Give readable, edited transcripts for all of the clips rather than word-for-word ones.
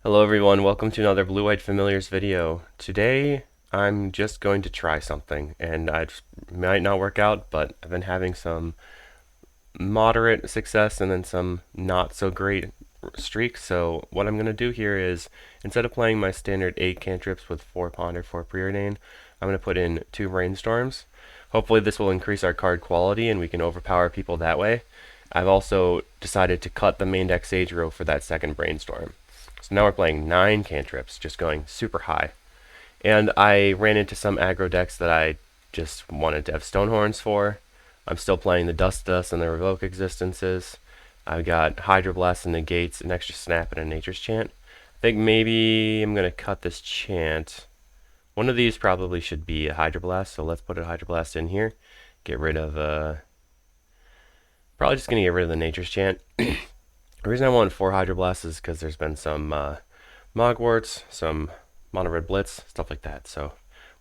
Hello everyone, welcome to another Blue-White Familiars video. Today I'm just going to try something, and might not work out, but I've been having some moderate success and then some not so great streaks. So what I'm going to do here is, instead of playing my standard 8 cantrips with 4 Ponder, 4 Preordain, I'm going to put in 2 Brainstorms. Hopefully this will increase our card quality and we can overpower people that way. I've also decided to cut the main deck aggro for that second Brainstorm. So now we're playing 9 cantrips, just going super high. And I ran into some aggro decks that I just wanted to have Stonehorns for. I'm still playing the Dust and the Revoke Existences. I've got Hydroblast and Negates, an extra Snap, and a Nature's Chant. I think maybe I'm going to cut this chant. One of these probably should be a Hydroblast, so let's put a Hydroblast in here. Get rid of, probably just going to get rid of the Nature's Chant. The reason I want 4 Hydroblasts is because there's been some Mogwarts, some Mono Red Blitz, stuff like that. So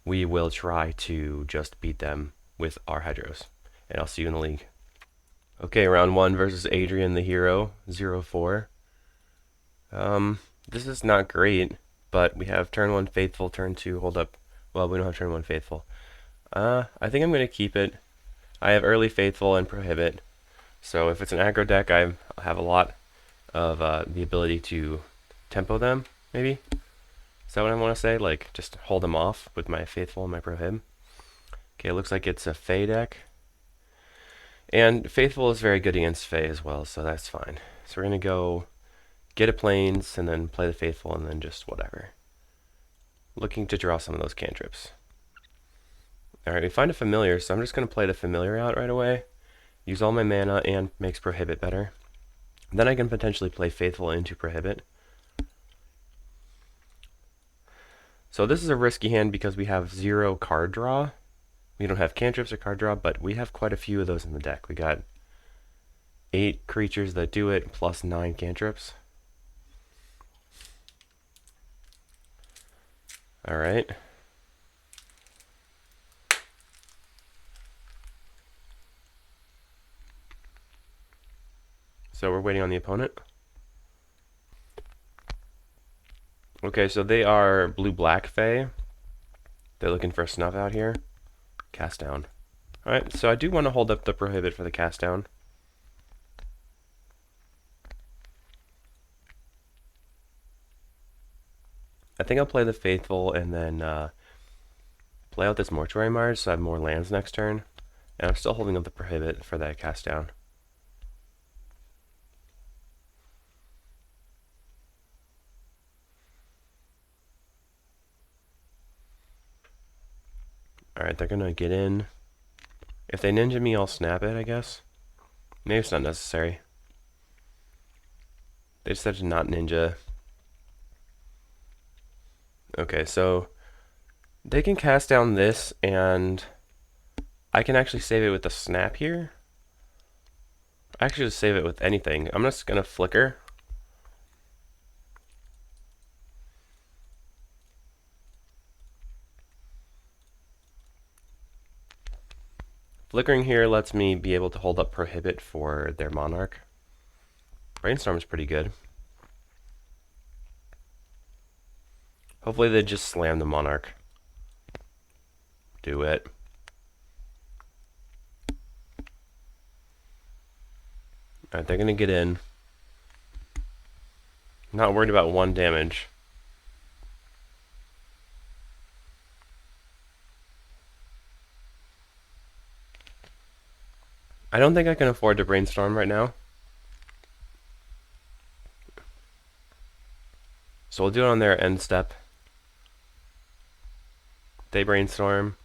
we will try to just beat them with our Hydros. And I'll see you in the league. Okay, round 1 versus Adrian the Hero, 0-4. This is not great, but we have turn 1 Faithful, turn 2 Hold Up. Well, we don't have turn 1 Faithful. I think I'm going to keep it. I have early Faithful and Prohibit. So if it's an aggro deck, I have a lot of the ability to tempo them, maybe? Is that what I want to say? Like, just hold them off with my Faithful and my Prohib. Okay, it looks like it's a Fae deck. And Faithful is very good against Fae as well, so that's fine. So we're going to go get a Plains, and then play the Faithful, and then just whatever. Looking to draw some of those cantrips. Alright, we find a Familiar, so I'm just going to play the Familiar out right away. Use all my mana, and makes Prohibit better. Then I can potentially play Faithful into Prohibit. So this is a risky hand because we have 0 card draw. We don't have cantrips or card draw, but we have quite a few of those in the deck. We got 8 creatures that do it, plus 9 cantrips. Alright. So we're waiting on the opponent. Okay, so they are blue-black Fae. They're looking for a snuff out here. Cast down. Alright, so I do want to hold up the Prohibit for the cast down. I think I'll play the Faithful and then play out this Mortuary Mars so I have more lands next turn. And I'm still holding up the Prohibit for that cast down. Alright, they're gonna get in. If they ninja me, I'll snap it, I guess. Maybe it's not necessary. They decided to not ninja. Okay, so they can cast down this, and I can actually save it with the snap here. I actually just save it with anything. I'm just gonna flicker. Flickering here lets me be able to hold up Prohibit for their Monarch. Brainstorm is pretty good. Hopefully they just slam the Monarch. Do it. Alright, they're gonna get in. Not worried about 1 damage. I don't think I can afford to Brainstorm right now. So we'll do it on their end step. They Brainstorm.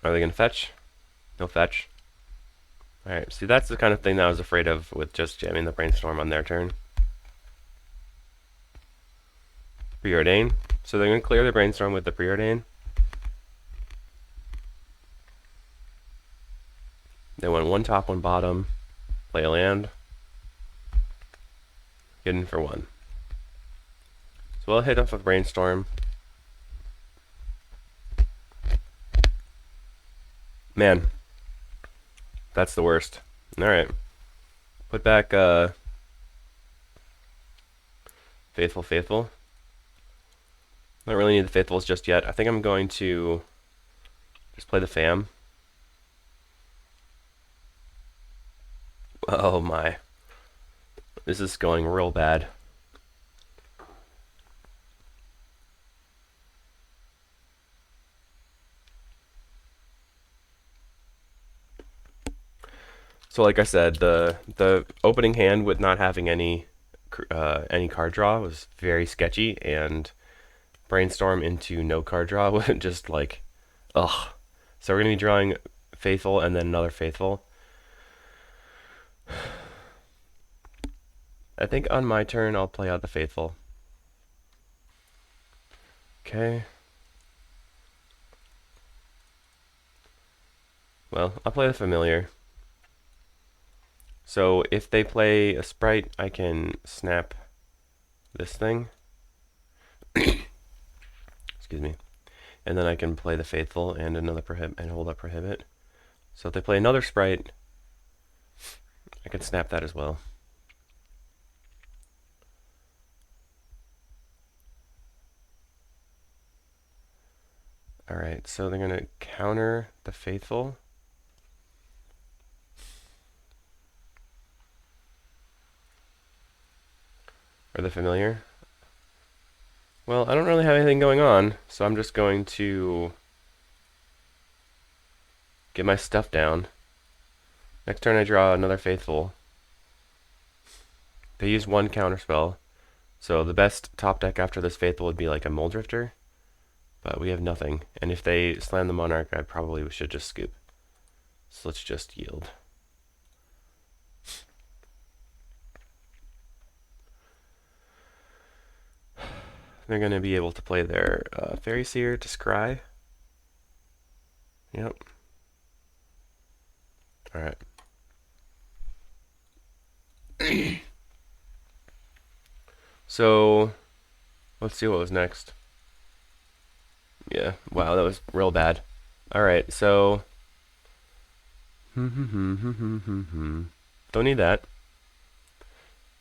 Are they going to fetch? No fetch. Alright, see, that's the kind of thing that I was afraid of with just jamming the Brainstorm on their turn. Preordain. So they're going to clear the Brainstorm with the Preordain. They went 1 top, 1 bottom. Play a land. Get in for 1. So we'll hit off with Brainstorm. Man, that's the worst. Alright. Put back Faithful Faithful. Don't really need the Faithfuls just yet. I think I'm going to just play the fam. Oh my. This is going real bad. So like I said, the opening hand with not having any card draw was very sketchy, and Brainstorm into no card draw was just like, ugh. So we're gonna be drawing Faithful and then another Faithful. I think on my turn I'll play out the Faithful. Okay. Well, I'll play the Familiar. So if they play a Sprite, I can snap this thing. Excuse me. And then I can play the Faithful and another Prohibit and hold up Prohibit. So if they play another Sprite, I can snap that as well. Alright, so they're going to counter the Faithful. Or the Familiar. Well, I don't really have anything going on, so I'm just going to get my stuff down. Next turn I draw another Faithful. They use one counter spell, so the best top deck after this Faithful would be like a Mole Drifter, but we have nothing. And if they slam the Monarch, I probably should just scoop. So let's just yield. They're going to be able to play their Fairy Seer to scry. Yep. Alright. So, let's see what was next. Yeah, wow, that was real bad. Alright, so... Don't need that.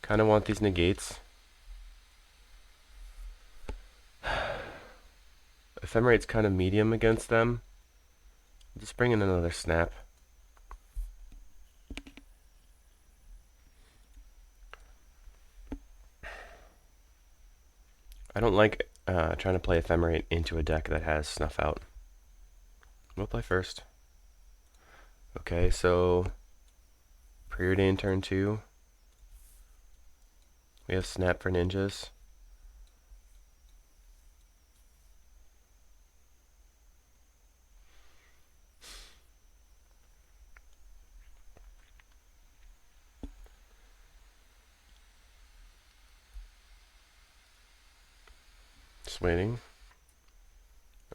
Kind of want these negates. Ephemerate's kind of medium against them. Just bring in another snap. I don't like trying to play Ephemerate into a deck that has Snuff Out. We'll play first. Okay, so Preordain turn 2. We have Snap for ninjas. Just waiting.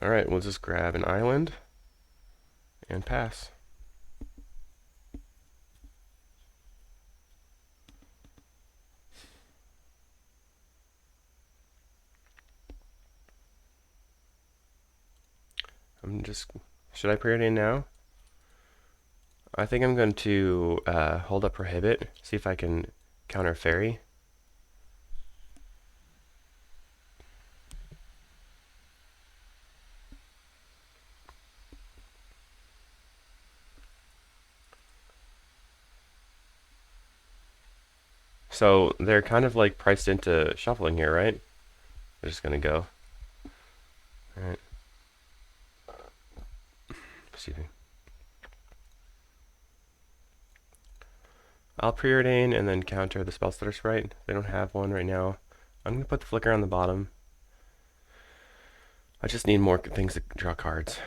Alright, we'll just grab an island and pass. Should I Preordain now? I think I'm going to hold up Prohibit, see if I can counter Fairy. So they're kind of like priced into shuffling here, right? They're just gonna go. Alright. Excuse me. I'll Preordain and then counter the Spellstutter Sprite. They don't have one right now. I'm gonna put the Flicker on the bottom. I just need more things to draw cards.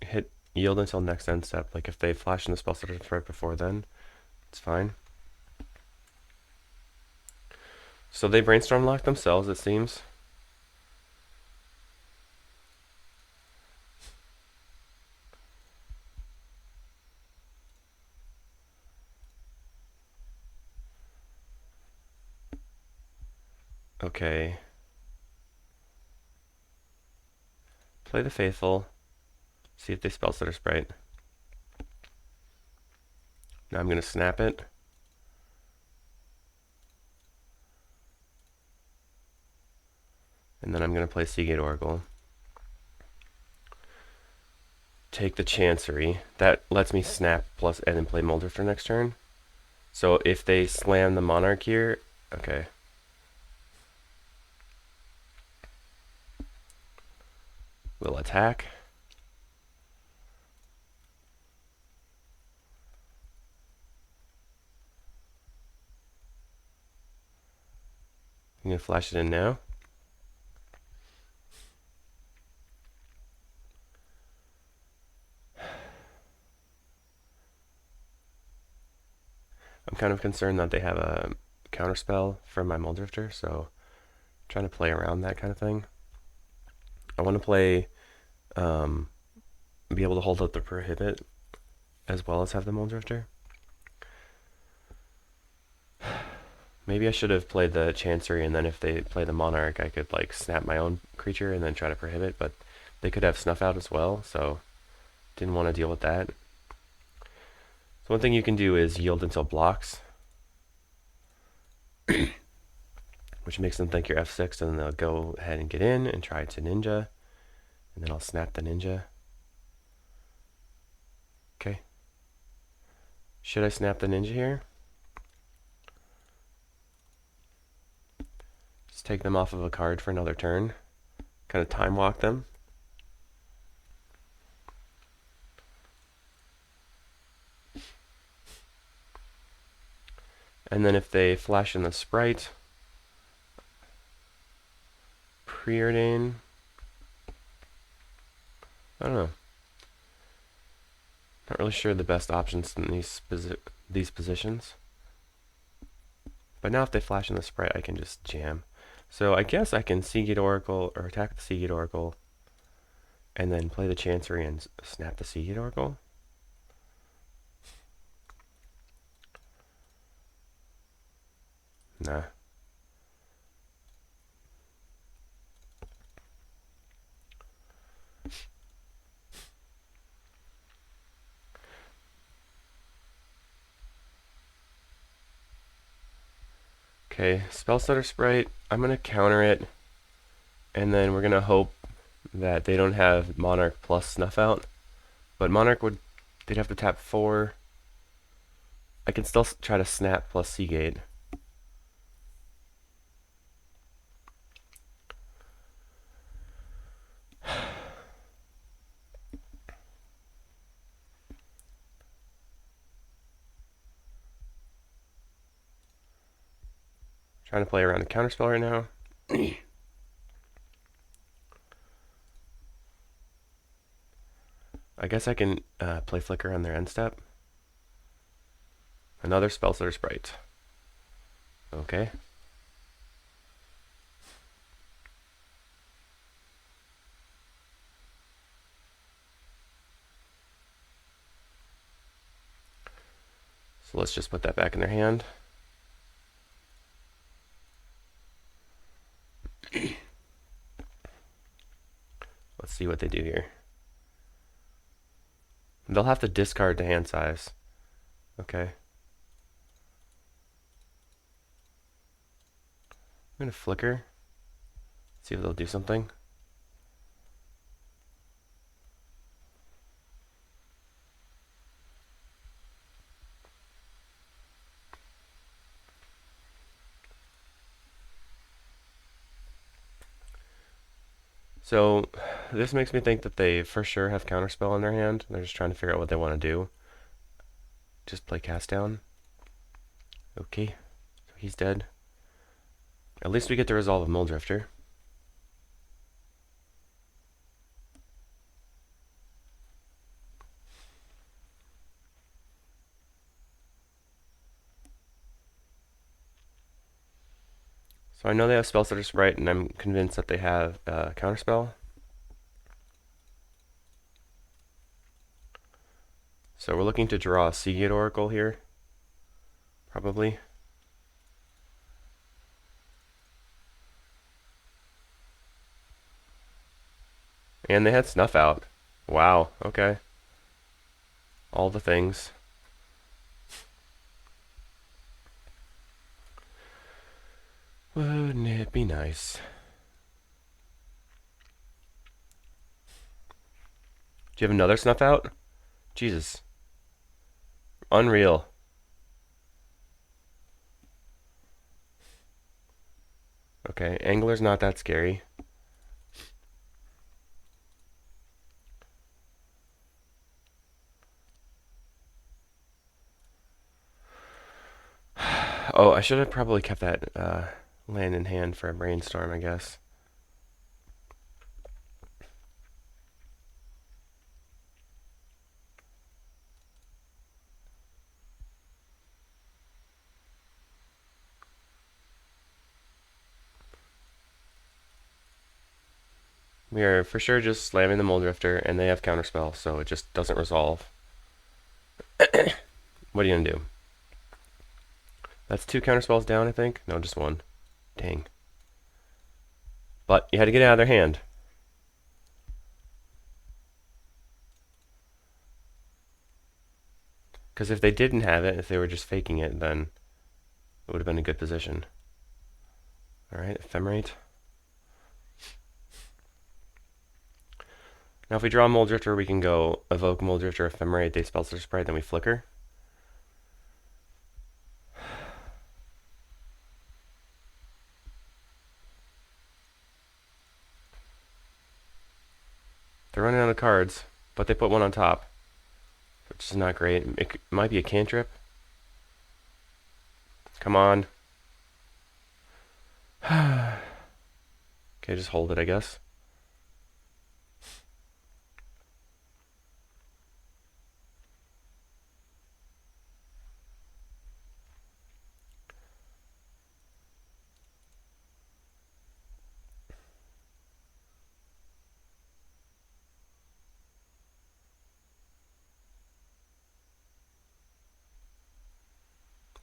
Hit yield until next end step. Like if they flash in the Spellstutter Sprite before then, it's fine. So they Brainstorm lock themselves, it seems. Okay. Play the Faithful. See if they spell Stutter Sprite. Now I'm going to snap it. And then I'm going to play Seagate Oracle. Take the Chancery. That lets me snap plus and then play Moldrifter next turn. So if they slam the Monarch here, okay. We'll attack. I'm going to flash it in now. I'm kind of concerned that they have a counterspell from my Moldrifter, so I'm trying to play around that kind of thing. I want to play, be able to hold up the Prohibit as well as have the Moldrifter. Maybe I should have played the Chancery, and then if they play the Monarch, I could like snap my own creature and then try to Prohibit, but they could have Snuff Out as well, so didn't want to deal with that. So one thing you can do is yield until blocks, which makes them think you're F6, and then they'll go ahead and get in and try to Ninja, and then I'll snap the Ninja. Okay. Should I snap the Ninja here? Just take them off of a card for another turn. Kind of time walk them. And then if they flash in the Sprite, Preordain, I don't know. Not really sure the best options in these positions. But now if they flash in the Sprite, I can just jam. So I guess I can Seagate Oracle, or attack the Seagate Oracle, and then play the Chancery and snap the Seagate Oracle. Nah. Okay, Spell Stutter Sprite, I'm going to counter it, and then we're going to hope that they don't have Monarch plus Snuff Out. But Monarch they'd have to tap 4. I can still try to snap plus Seagate. Trying to play around a counterspell right now. I guess I can play Flicker on their end step. Another Spellstutter Sprite. Okay. So let's just put that back in their hand. Let's see what they do here. They'll have to discard to hand size. Okay. I'm going to Flicker. See if they'll do something. So this makes me think that they for sure have Counterspell in their hand. They're just trying to figure out what they want to do. Just play Cast Down. Okay, so he's dead. At least we get to resolve a Moldrifter. So I know they have Spellstutter Sprite, and I'm convinced that they have Counterspell. So we're looking to draw a Seagate Oracle here, probably. And they had snuff out. Wow, okay. All the things. Wouldn't it be nice? Do you have another snuff out? Jesus. Unreal. Okay, angler's not that scary. Oh, I should have probably kept that land in hand for a brainstorm, I guess. We are for sure just slamming the Mold Drifter, and they have Counterspell, so it just doesn't resolve. What are you gonna do? That's 2 Counterspells down, I think? No, just 1. Dang. But you had to get it out of their hand. Because if they didn't have it, if they were just faking it, then it would have been a good position. Alright, Ephemerate. Now if we draw Mold Drifter, we can go Evoke Mold Drifter, Ephemerate, they spell their sprite, then we flicker. They're running out of cards, but they put 1 on top, which is not great. It might be a cantrip. Come on. Okay, just hold it, I guess.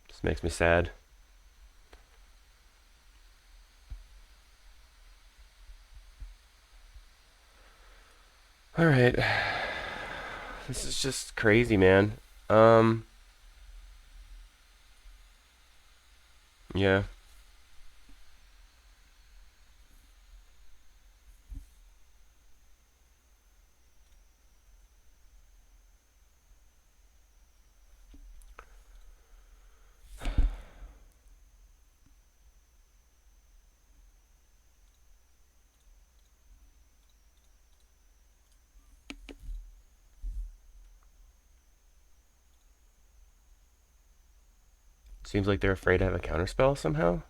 This makes me sad. Alright. This is just crazy, man. Yeah. Seems like they're afraid to have a counterspell somehow.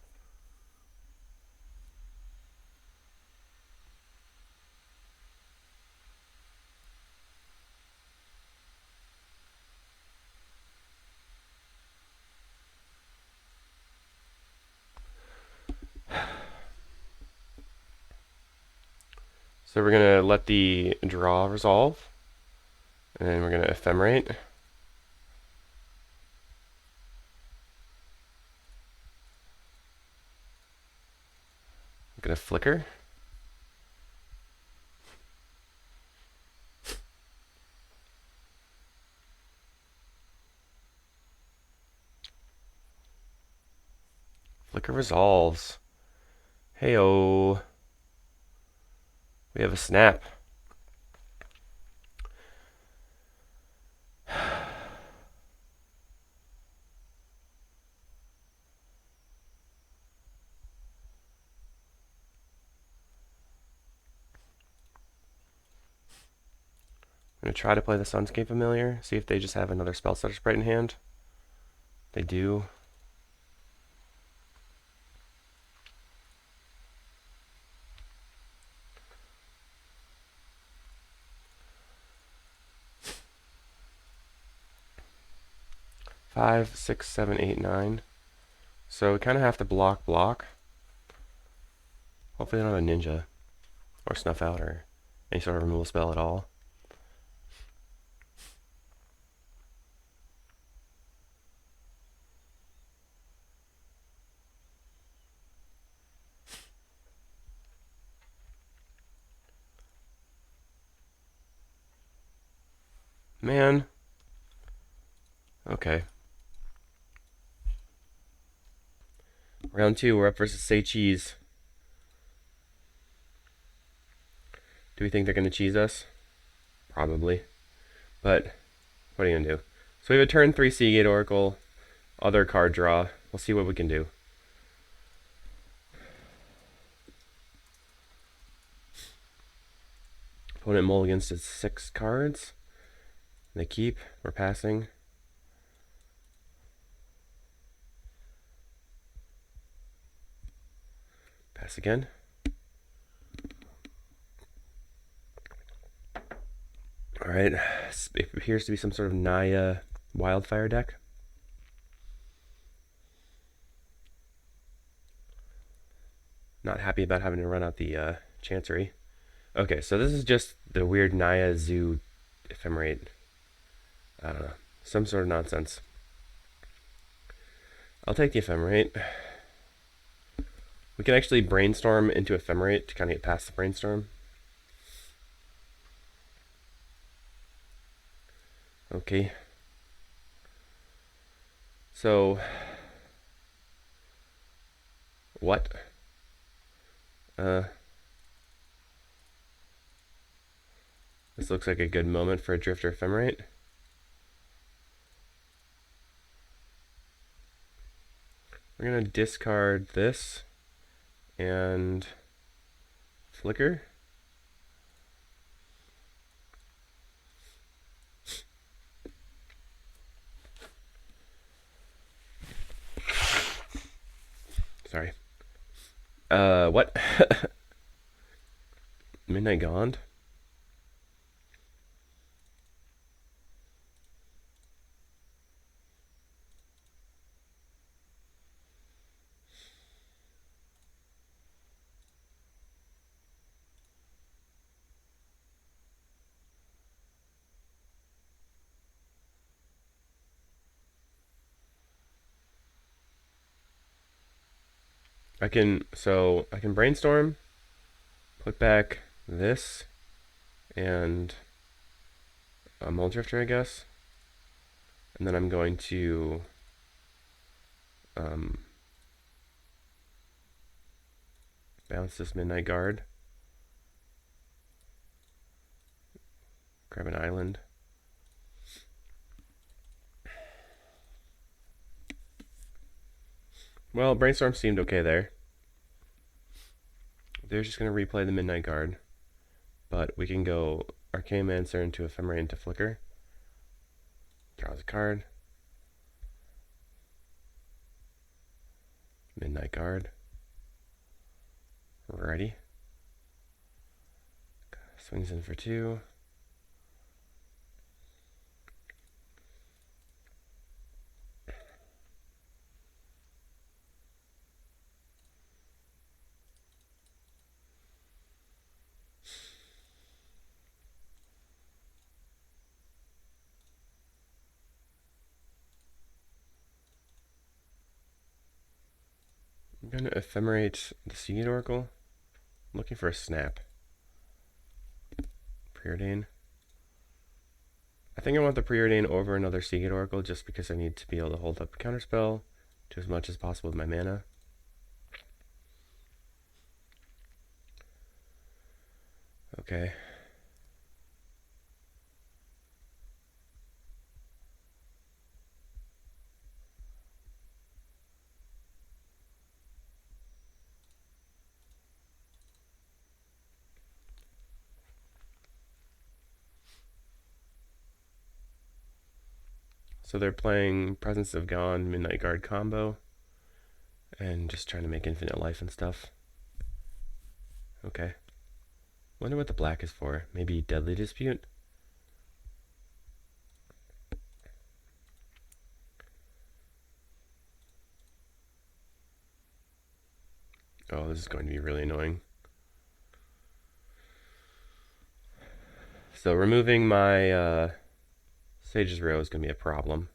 So we're going to let the draw resolve. And then we're going to ephemerate. I'm going to flicker. Flicker resolves. Heyo. We have a snap. I'm going to try to play the Sunscape Familiar, see if they just have another Spell Stutter Sprite in hand. They do. Five, six, seven, eight, 9. So we kind of have to block. Hopefully they don't have a Ninja, or Snuff Out, or any sort of removal spell at all. Man. Okay. Round 2, we're up versus Say Cheese. Do we think they're going to cheese us? Probably. But what are you going to do? So we have a turn 3 Seagate Oracle, other card draw. We'll see what we can do. Opponent mulligans to 6 cards. They keep. We're passing. Pass again. Alright. It appears to be some sort of Naya Wildfire deck. Not happy about having to run out the Chancery. Okay, so this is just the weird Naya Zoo Ephemerate. I don't know. Some sort of nonsense. I'll take the Ephemerate. We can actually Brainstorm into Ephemerate to kind of get past the Brainstorm. Okay. So... What? This looks like a good moment for a Drifter Ephemerate. We're going to discard this and Flicker. Sorry. What? Midnight Gaunt? I can Brainstorm, put back this, and a Muldrifter, I guess. And then I'm going to bounce this Midnight Guard. Grab an island. Well, Brainstorm seemed okay there. They're just going to replay the Midnight Guard. But we can go Archaeomancer into Ephemerate into Flicker. Draws a card. Midnight Guard. Ready. Swings in for 2. I'm going to Ephemerate the Seed Oracle. I'm looking for a snap. Preordain. I think I want the Preordain over another Seagate Oracle just because I need to be able to hold up Counterspell to as much as possible with my mana. Okay. So they're playing Presence of Gone, Midnight Guard combo, and just trying to make infinite life and stuff. Okay. Wonder what the black is for. Maybe Deadly Dispute? Oh, this is going to be really annoying. So removing my Sage's Row is going to be a problem.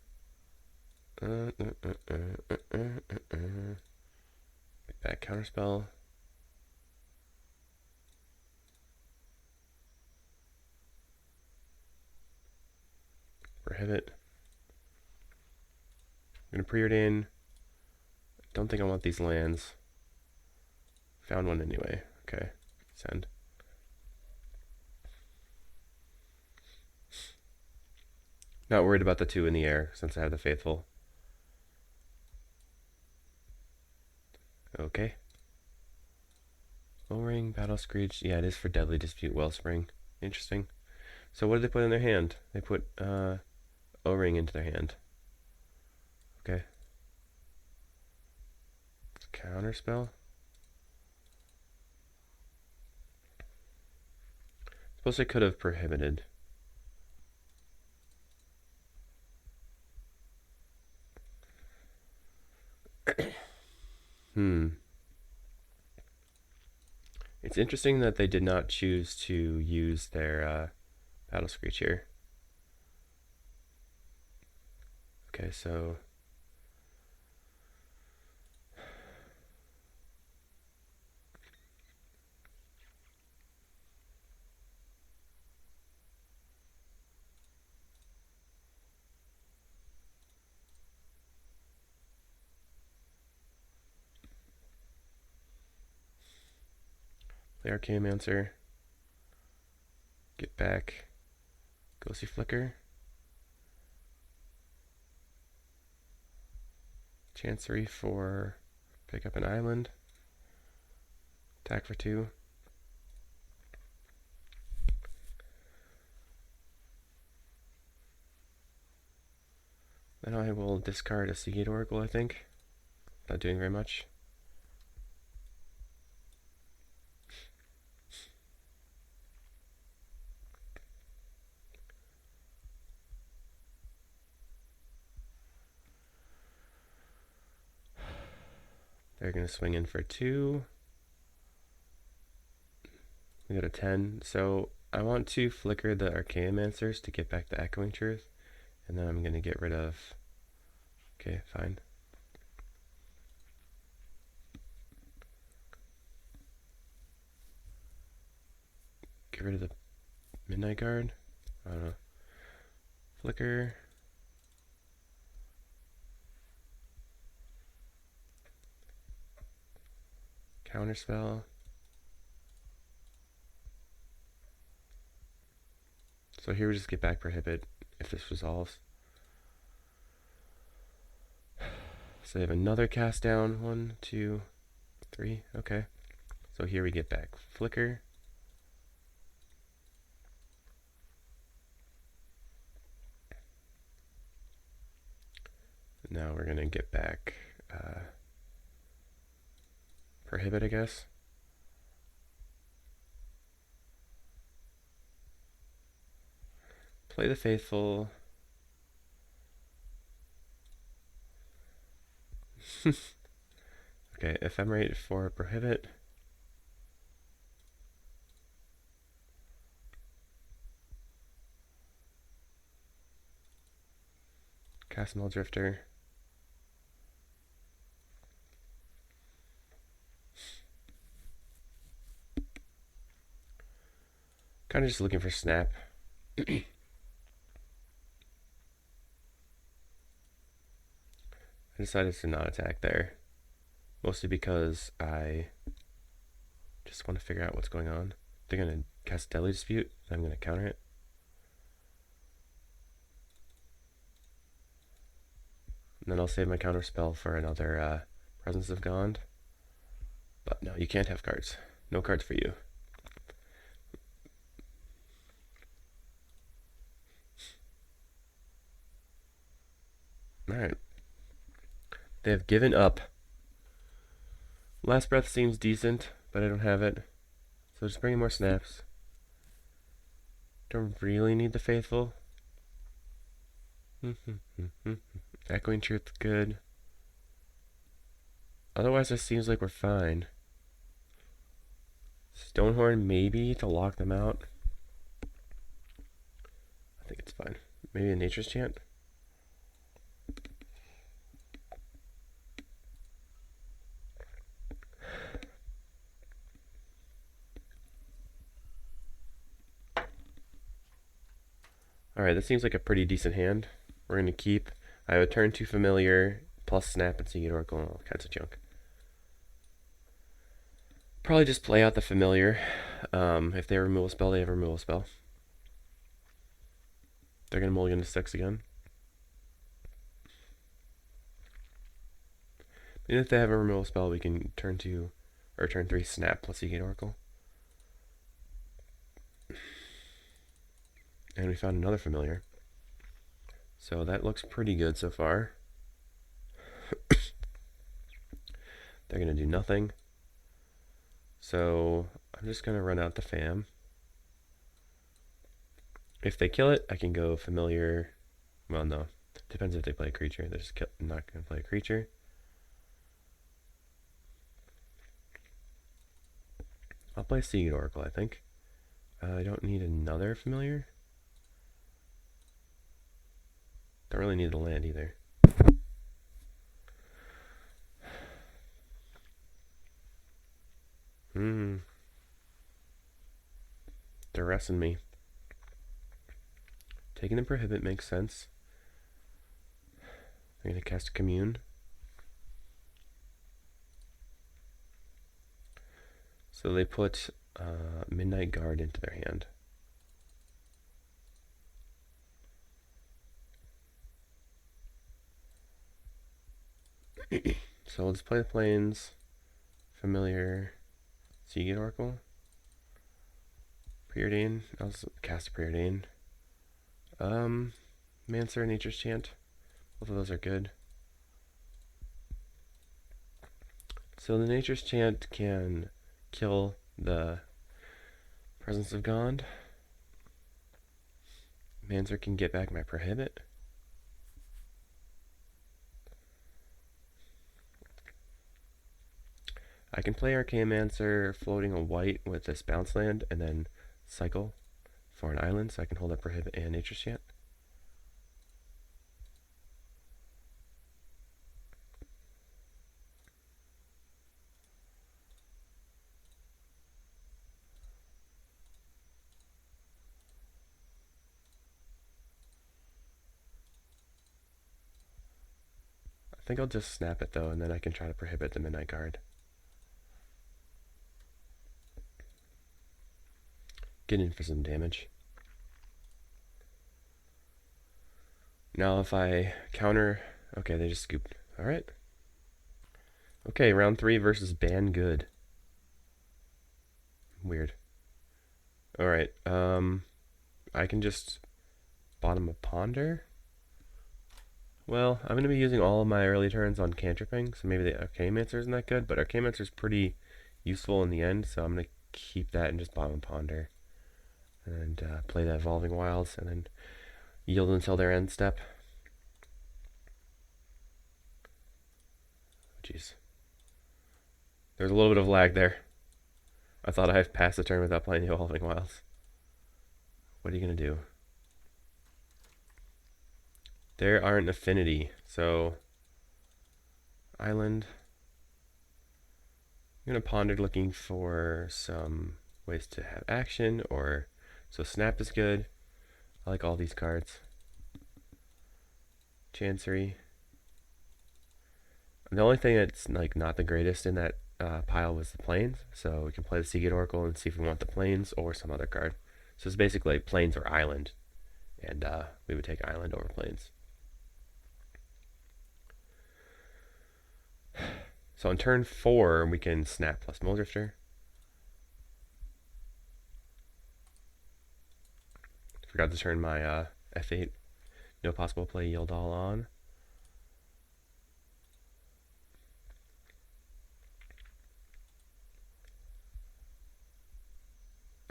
Back Counterspell. prohibit. I'm going to preordain. Don't think I want these lands. Found one anyway. Okay, send. Not worried about the 2 in the air since I have the Faithful. Okay. O-Ring, Battle Screech. Yeah, it is for Deadly Dispute Wellspring. Interesting. So what did they put in their hand? They put O-Ring into their hand. Okay. Counterspell. Suppose I could have prohibited. It's interesting that they did not choose to use their Battle Screech here. Okay, so play Archaeomancer. Get back. Ghostly Flicker. Chancery for pick up an island. Attack for 2. Then I will discard a Seagate Oracle, I think. Not doing very much. They're going to swing in for 2. We got a 10. So I want to flicker the Archaeomancers to get back the Echoing Truth. And then I'm going to get rid of... Okay, fine. Get rid of the Midnight Guard. I don't know. Flicker. Counterspell. So here we just get back Prohibit if this resolves. So they have another cast down. 1, 2, 3. Okay. So here we get back Flicker. Now we're going to get back Prohibit, I guess. Play the Faithful. Okay, Ephemerate for Prohibit. Cast Null Drifter. Kind of just looking for snap. I decided to not attack there. Mostly because I just want to figure out what's going on. They're going to cast Deadly Dispute, and I'm going to counter it. And then I'll save my counter spell for another Presence of Gond. But no, you can't have cards. No cards for you. Alright. They have given up. Last Breath seems decent, but I don't have it. So just bring more snaps. Don't really need the Faithful. Echoing Truth, good. Otherwise, it seems like we're fine. Stonehorn, maybe, to lock them out. I think it's fine. Maybe a Nature's Chant. Alright, this seems like a pretty decent hand. We're going to keep. I have a turn 2 familiar, plus snap and Seagate Oracle and all kinds of junk. Probably just play out the familiar. If they have a removal spell, they have a removal spell. They're going to mulligan to 6 again. And if they have a removal spell, we can turn 2 or turn 3 snap plus Seagate Oracle. And we found another familiar. So that looks pretty good so far. They're going to do nothing. So I'm just going to run out the fam. If they kill it, I can go familiar. Well, no. Depends if they play a creature. They're just not going to play a creature. I'll play Seagate Oracle, I think. I don't need another familiar. Don't really need the land either. Duressing me. Taking the prohibit makes sense. I'm going to cast a commune. So they put Midnight Guard into their hand. So let's play the plains. Familiar. Seagate Oracle. Preordain. I'll cast a Preordain. Mancer, Nature's Chant. Both of those are good. So the Nature's Chant can kill the Presence of God. Mancer can get back my prohibit. I can play Archaeomancer floating a white with this bounce land and then cycle for an island so I can hold up prohibit and Nature's Chant. I think I'll just snap it though, and then I can try to prohibit the Midnight Guard. Get in for some damage. Now if I counter... Okay, they just scooped. Alright. Okay, round 3 versus Ban Good. Weird. Alright, I can just bottom a Ponder. Well, I'm going to be using all of my early turns on cantripping, so maybe the Archaeomancer isn't that good, but Archaeomancer is pretty useful in the end, so I'm going to keep that and just bottom a Ponder. And play the Evolving Wilds, and then yield until their end step. Jeez. There's a little bit of lag there. I thought I'd passed the turn without playing the Evolving Wilds. What are you going to do? There aren't Affinity, so... Island. I'm going to ponder looking for some ways to have action, or... So Snap is good. I like all these cards. Chancery. The only thing that's like not the greatest in that pile was the plains, so we can play the Seagate Oracle and see if we want the plains or some other card. So it's basically plains or island, and we would take island over plains. So on turn 4, we can snap plus Muldrifter. Forgot to turn my F8 no possible play yield all on.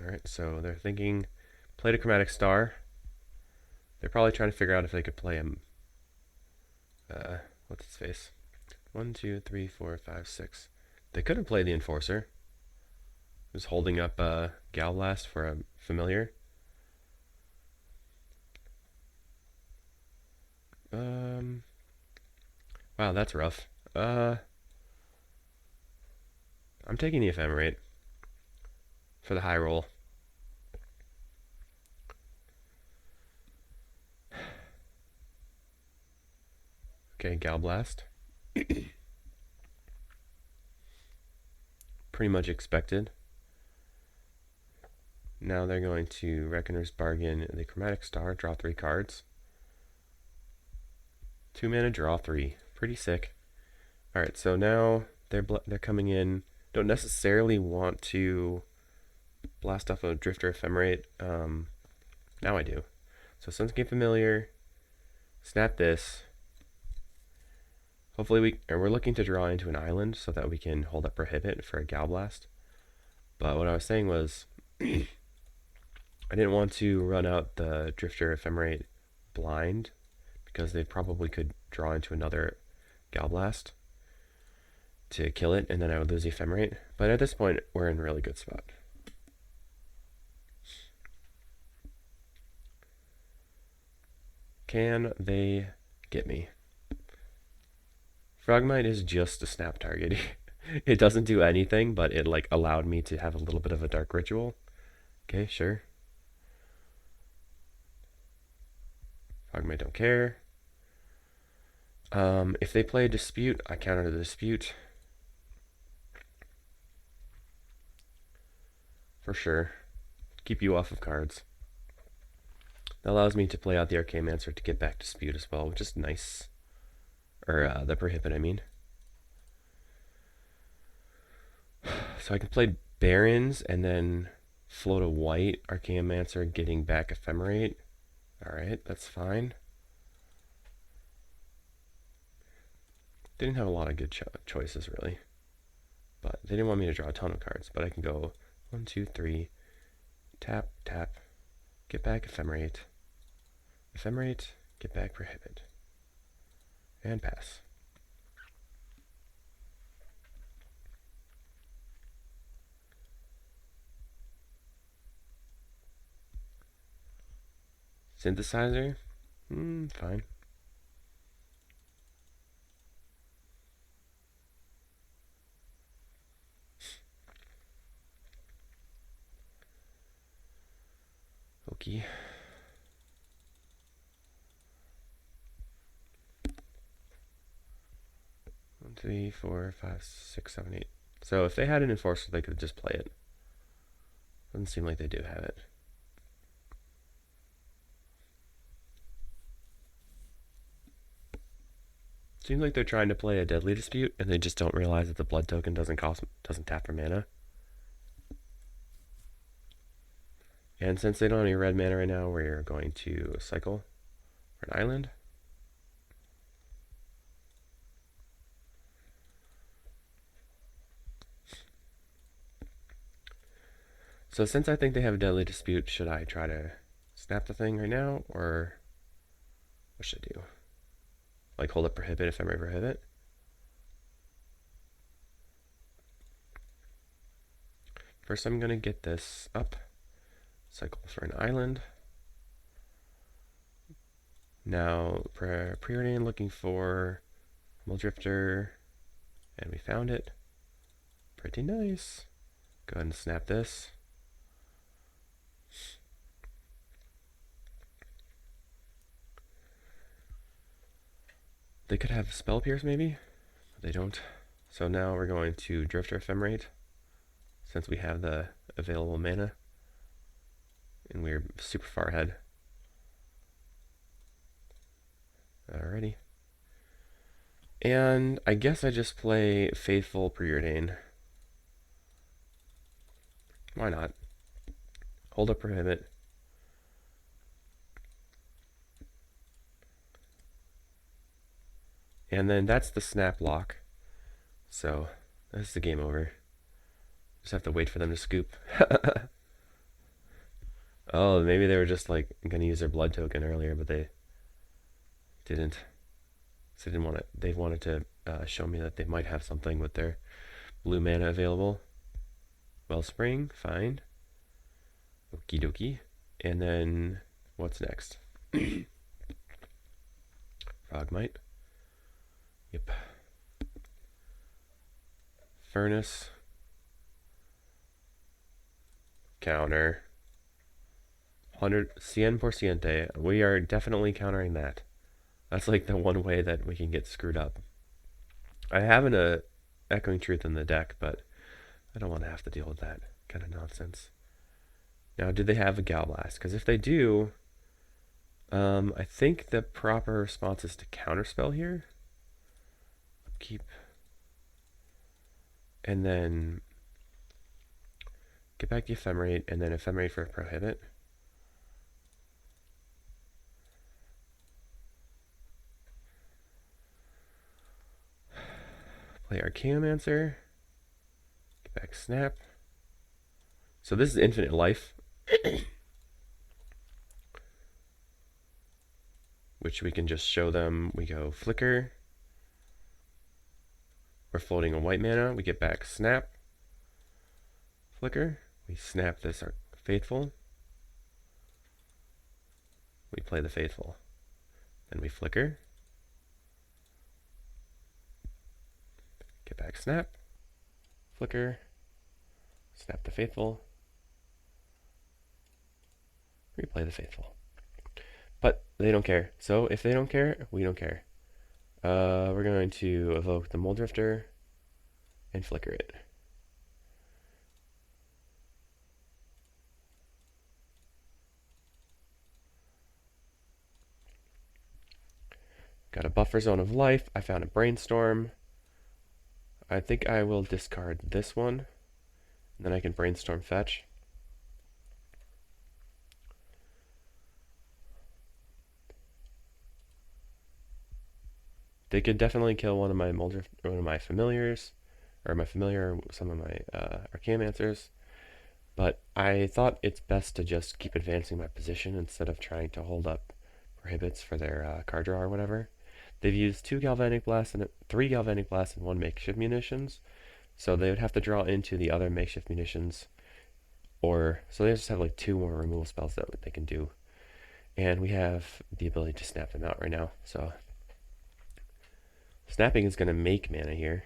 Alright, so they're thinking played a Chromatic Star. They're probably trying to figure out if they could play him. What's his face? 1, 2, 3, 4, 5, 6. They could have played the Enforcer. Just holding up Galblast for a familiar. Wow, that's rough. I'm taking the Ephemerate for the high roll. Okay, Gal Blast. Pretty much expected. Now they're going to Reckoner's Bargain, the Chromatic Star, draw 3 cards. 2 mana, draw 3. Pretty sick. Alright, so now they're coming in. Don't necessarily want to blast off a Drifter Ephemerate. Now I do. So Sunscape Familiar, snap this. Hopefully we're looking to draw into an island so that we can hold up Prohibit for a Gal Blast. But what I was saying was I didn't want to run out the Drifter Ephemerate blind because they probably could draw into another Gal Blast to kill it, and then I would lose the Ephemerate. But at this point, we're in a really good spot. Can they get me? Frogmite is just a snap target. It doesn't do anything, but it like allowed me to have a little bit of a dark ritual. Okay, sure. Frogmite don't care. If they play a Dispute, I counter the Dispute. For sure. Keep you off of cards. That allows me to play out the Archaeomancer to get back Dispute as well, which is nice. Or the Prohibit, I mean. So I can play Barons and then float a white Archaeomancer getting back Ephemerate. Alright, that's fine. Didn't have a lot of good choices, really. But they didn't want me to draw a ton of cards. But I can go 1, 2, 3, tap, tap, get back Ephemerate, Ephemerate, get back Prohibit, and pass. Synthesizer? Fine. Okay. One, 3, 4, 5, 6, 7, 8. So if they had an Enforcer, they could just play it. Doesn't seem like they do have it. Seems like they're trying to play a Deadly Dispute, and they just don't realize that the blood token doesn't tap for mana. And since they don't have any red mana right now, we're going to cycle for an island. So since I think they have a Deadly Dispute, should I try to snap the thing right now, or what should I do? Like hold up Prohibit if I'm ever Prohibit? First I'm going to get this up. Cycle for an island. Now preordain looking for Muldrifter, and we found it. Pretty nice. Go ahead and snap this. They could have Spell Pierce maybe, but they don't. So now we're going to Drifter Ephemerate, since we have the available mana, and we're super far ahead. Alrighty. And I guess I just play Faithful Preordain. Why not? Hold up Prohibit. And then that's the snap lock. So that's the game over. Just have to wait for them to scoop. Oh, maybe they were just like gonna use their blood token earlier, but they didn't. So they didn't want it. They wanted to show me that they might have something with their blue mana available. Wellspring, fine. Okie dokie. And then what's next? Frogmite. Yep. Furnace. Counter. 100 100% We are definitely countering that. That's like the one way that we can get screwed up. I have an Echoing Truth in the deck, but I don't want to have to deal with that kind of nonsense. Now, do they have a Gal Blast? Because if they do, I think the proper response is to counterspell here. Keep. And then get back the Ephemerate, and then Ephemerate for Prohibit. Play Archaeomancer. Get back Snap. So this is infinite life. Which we can just show them. We go Flicker. We're floating a white mana. We get back Snap. Flicker. We snap this Faithful. We play the Faithful. Then we Flicker. Get back Snap. Flicker. Snap the Faithful. Replay the Faithful. But they don't care. So if they don't care, we don't care. We're going to evoke the Moldrifter and Flicker it. Got a Buffer Zone of Life. I found a Brainstorm. I think I will discard this one. And then I can Brainstorm Fetch. They could definitely kill one of my familiars, or my familiar, some of my Archaeomancers. But I thought it's best to just keep advancing my position instead of trying to hold up prohibits for their card draw or whatever. They've used 2 Galvanic Blasts and 3 Galvanic Blasts and 1 Makeshift Munitions, so they would have to draw into the other Makeshift Munitions, or so they just have like 2 more removal spells that they can do, and we have the ability to snap them out right now. So snapping is going to make mana here.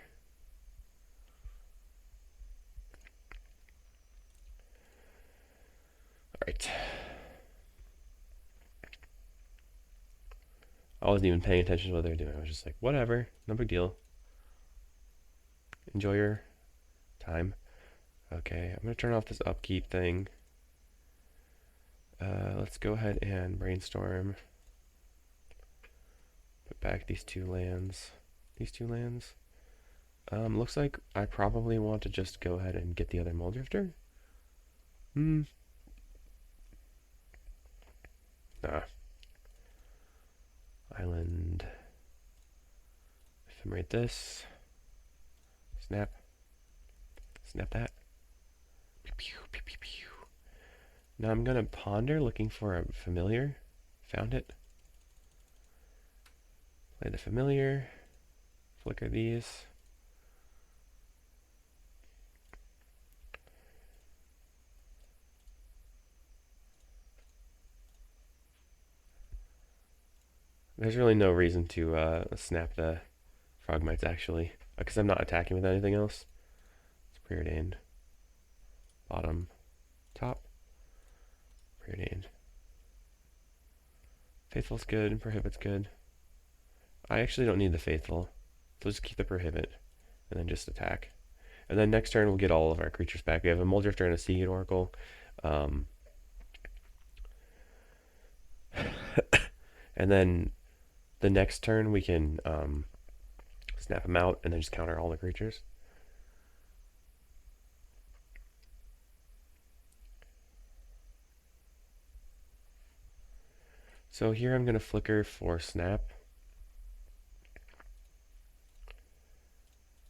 All right. I wasn't even paying attention to what they were doing. I was just like, whatever, no big deal. Enjoy your time. Okay, I'm going to turn off this upkeep thing. Let's go ahead and Brainstorm. Put back these 2 lands. Looks like I probably want to just go ahead and get the other Moldrifter. Nah. Island. Ephemerate this. Snap. Snap that. Pew, pew, pew, pew, pew. Now I'm gonna ponder looking for a familiar. Found it. Play the familiar. Flicker these. There's really no reason to snap the Frogmites actually, because I'm not attacking with anything else. It's preordained. Bottom, top, preordained. Faithful's good, Prohibit's good. I actually don't need the Faithful, so just keep the Prohibit, and then just attack. And then next turn we'll get all of our creatures back. We have a Moldrifter and a Seagate Oracle. And then the next turn we can snap them out and then just counter all the creatures. So here I'm going to Flicker for snap.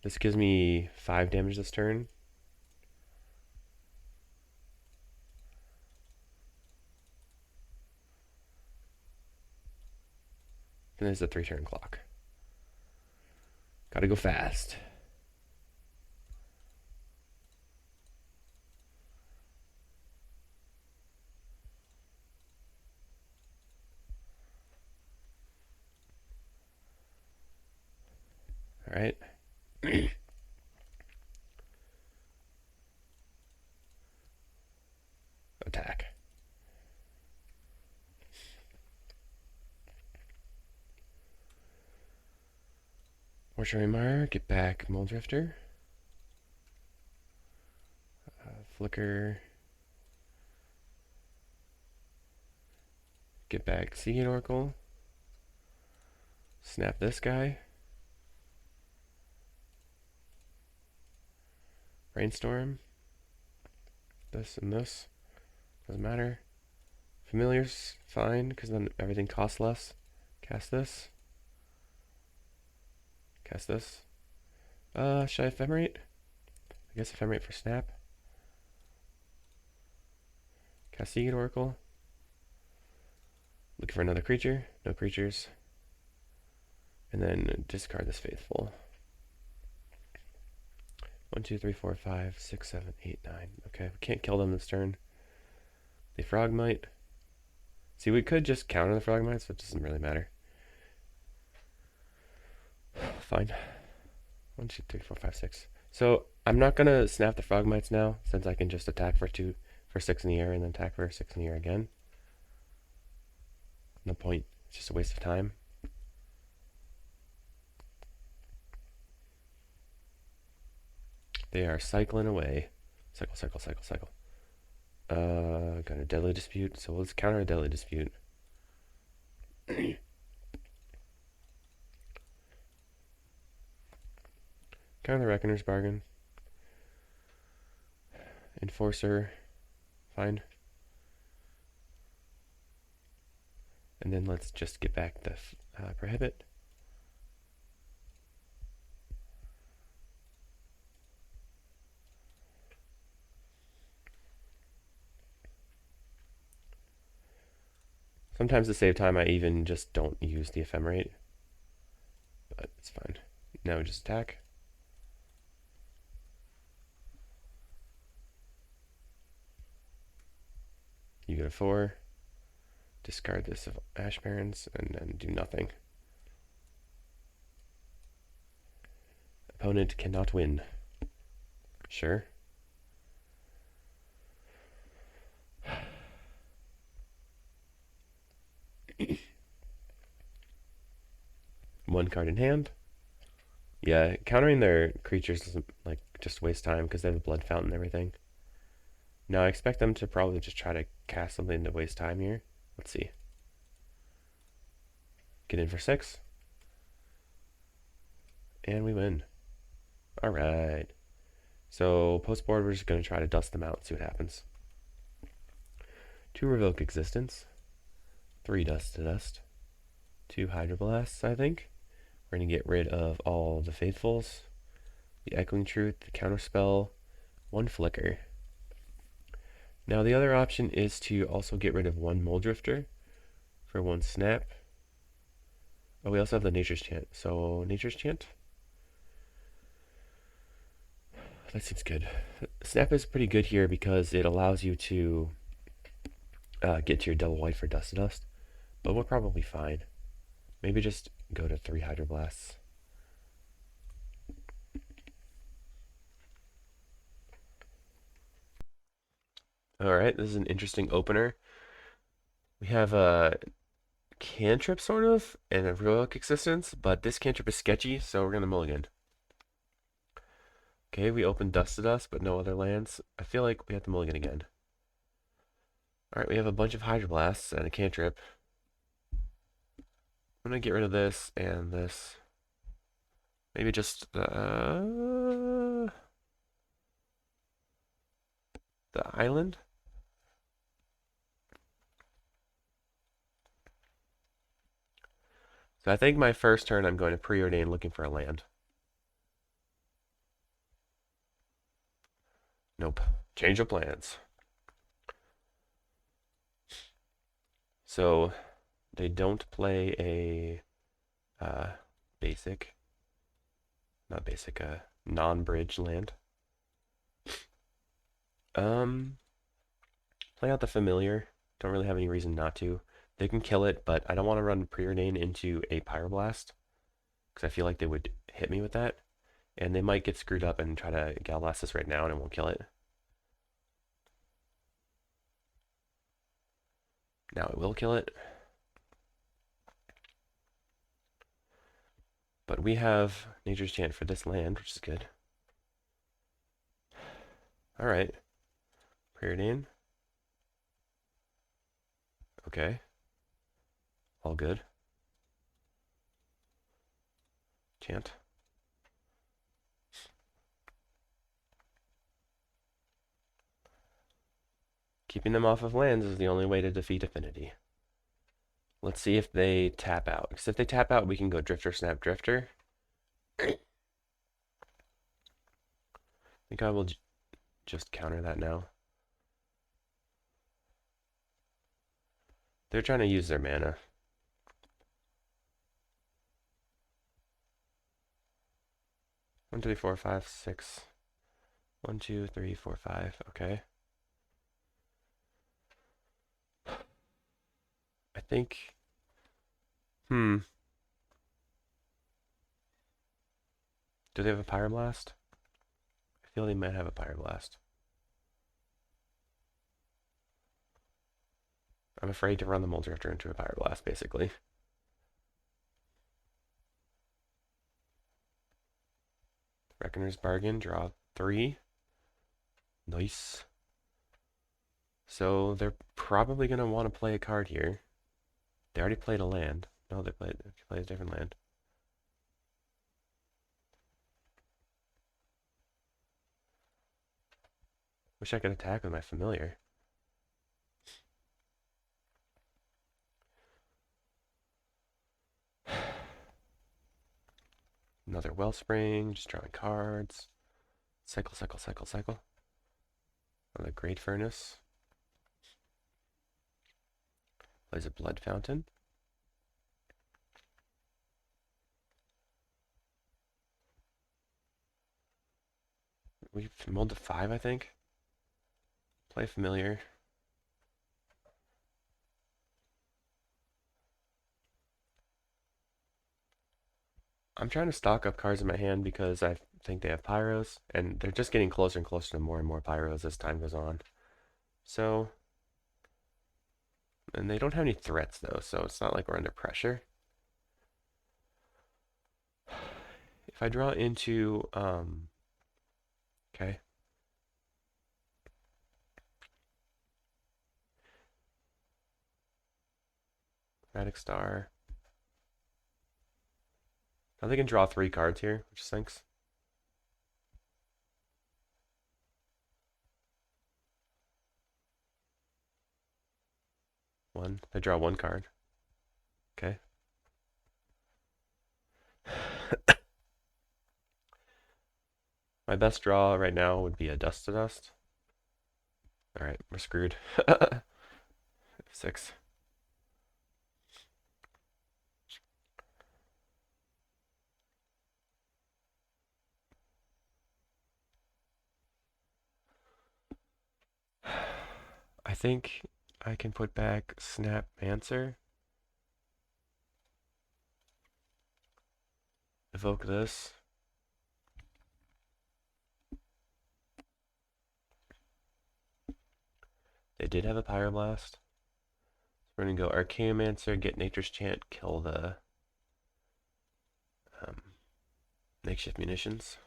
This gives me 5 damage this turn. And there's a 3-turn clock. Gotta go fast. All right. Attack. Mortuary Mire, get back Moldrifter. Flicker. Get back Seagate Oracle. Snap this guy. Brainstorm. This and this. Doesn't matter. Familiar's fine, because then everything costs less. Cast this. Cast this. Should I ephemerate? I guess ephemerate for snap. Cast Seagate Oracle. Looking for another creature. No creatures. And then discard this Faithful. 1, 2, 3, 4, 5, 6, 7, 8, 9. Okay, we can't kill them this turn. They Frogmite. See, we could just counter the Frogmites, so it doesn't really matter. Fine. 1, 2, 3, 4, 5, 6. So I'm not gonna snap the Frogmites now, since I can just attack for 6 in the air and then attack for 6 in the air again. No point. It's just a waste of time. They are cycling away. Cycle, cycle, cycle, cycle. Got a Deadly Dispute, so let's counter a Deadly Dispute. Counter the Reckoner's Bargain. Enforcer. Fine. And then let's just get back the Prohibit. Sometimes to save time I even just don't use the Ephemerate. But it's fine. Now we just attack. You get a 4. Discard this of Ash Barrens and then do nothing. Opponent cannot win. Sure. One card in hand. Yeah, countering their creatures doesn't like just waste time because they have a blood fountain and everything. Now I expect them to probably just try to cast something to waste time here. Let's see. Get in for 6. And we win. Alright. So post board we're just gonna try to dust them out and see what happens. 2 Revoke Existence. 3 Dust to Dust. 2 Hydroblasts, I think. We're going to get rid of all the Faithfuls, the Echoing Truth, the Counterspell, 1 Flicker. Now the other option is to also get rid of 1 Moldrifter for 1 Snap. Oh, we also have the Nature's Chant. So, Nature's Chant. That seems good. Snap is pretty good here because it allows you to get to your double white for Dust to Dust. But we're probably fine. Maybe just go to 3 Hydroblasts. Alright, this is an interesting opener. We have a cantrip, sort of, and a Heroic Existence, but this cantrip is sketchy, so we're going to mulligan. Okay, we opened Dust to Dust, but no other lands. I feel like we have to mulligan again. Alright, we have a bunch of Hydroblasts and a cantrip. I'm going to get rid of this and this. Maybe just the island. So I think my first turn I'm going to preordain looking for a land. Nope. Change of plans. So they don't play a basic, not basic, non-bridge land. Play out the familiar. Don't really have any reason not to. They can kill it, but I don't want to run Preordain into a Pyroblast because I feel like they would hit me with that. And they might get screwed up and try to Galblast this right now and it won't kill it. Now it will kill it. But we have Nature's Chant for this land, which is good. Alright. Preordain. Okay. All good. Chant. Keeping them off of lands is the only way to defeat Affinity. Let's see if they tap out. Because if they tap out, we can go Drifter, Snap, Drifter. I think I will just counter that now. They're trying to use their mana. 1, 2, 3, 4, 5, 6. 1, 2, 3, 4, 5. Okay. I think. Do they have a Pyroblast? I feel they might have a Pyroblast. I'm afraid to run the Muldrifter into a Pyroblast, basically. Reckoner's Bargain, draw 3. Nice. So they're probably going to want to play a card here. They already played a land. No, they played a different land. Wish I could attack with my familiar. Another Wellspring, just drawing cards. Cycle, cycle, cycle, cycle. Another Great Furnace. Plays a Blood Fountain. We've mulled to 5, I think. Play familiar. I'm trying to stock up cards in my hand because I think they have Pyros, and they're just getting closer and closer to more and more Pyros as time goes on. So, and they don't have any threats though, so it's not like we're under pressure. If I draw into, okay. Chromatic Star. Now they can draw 3 cards here, which stinks. One. They draw 1 card. Okay. My best draw right now would be a Dust to Dust. Alright, we're screwed. 6. I think I can put back Snap Answer. Evoke this. They did have a Pyroblast. We're going to go Archaeomancer, get Nature's Chant, kill the makeshift munitions.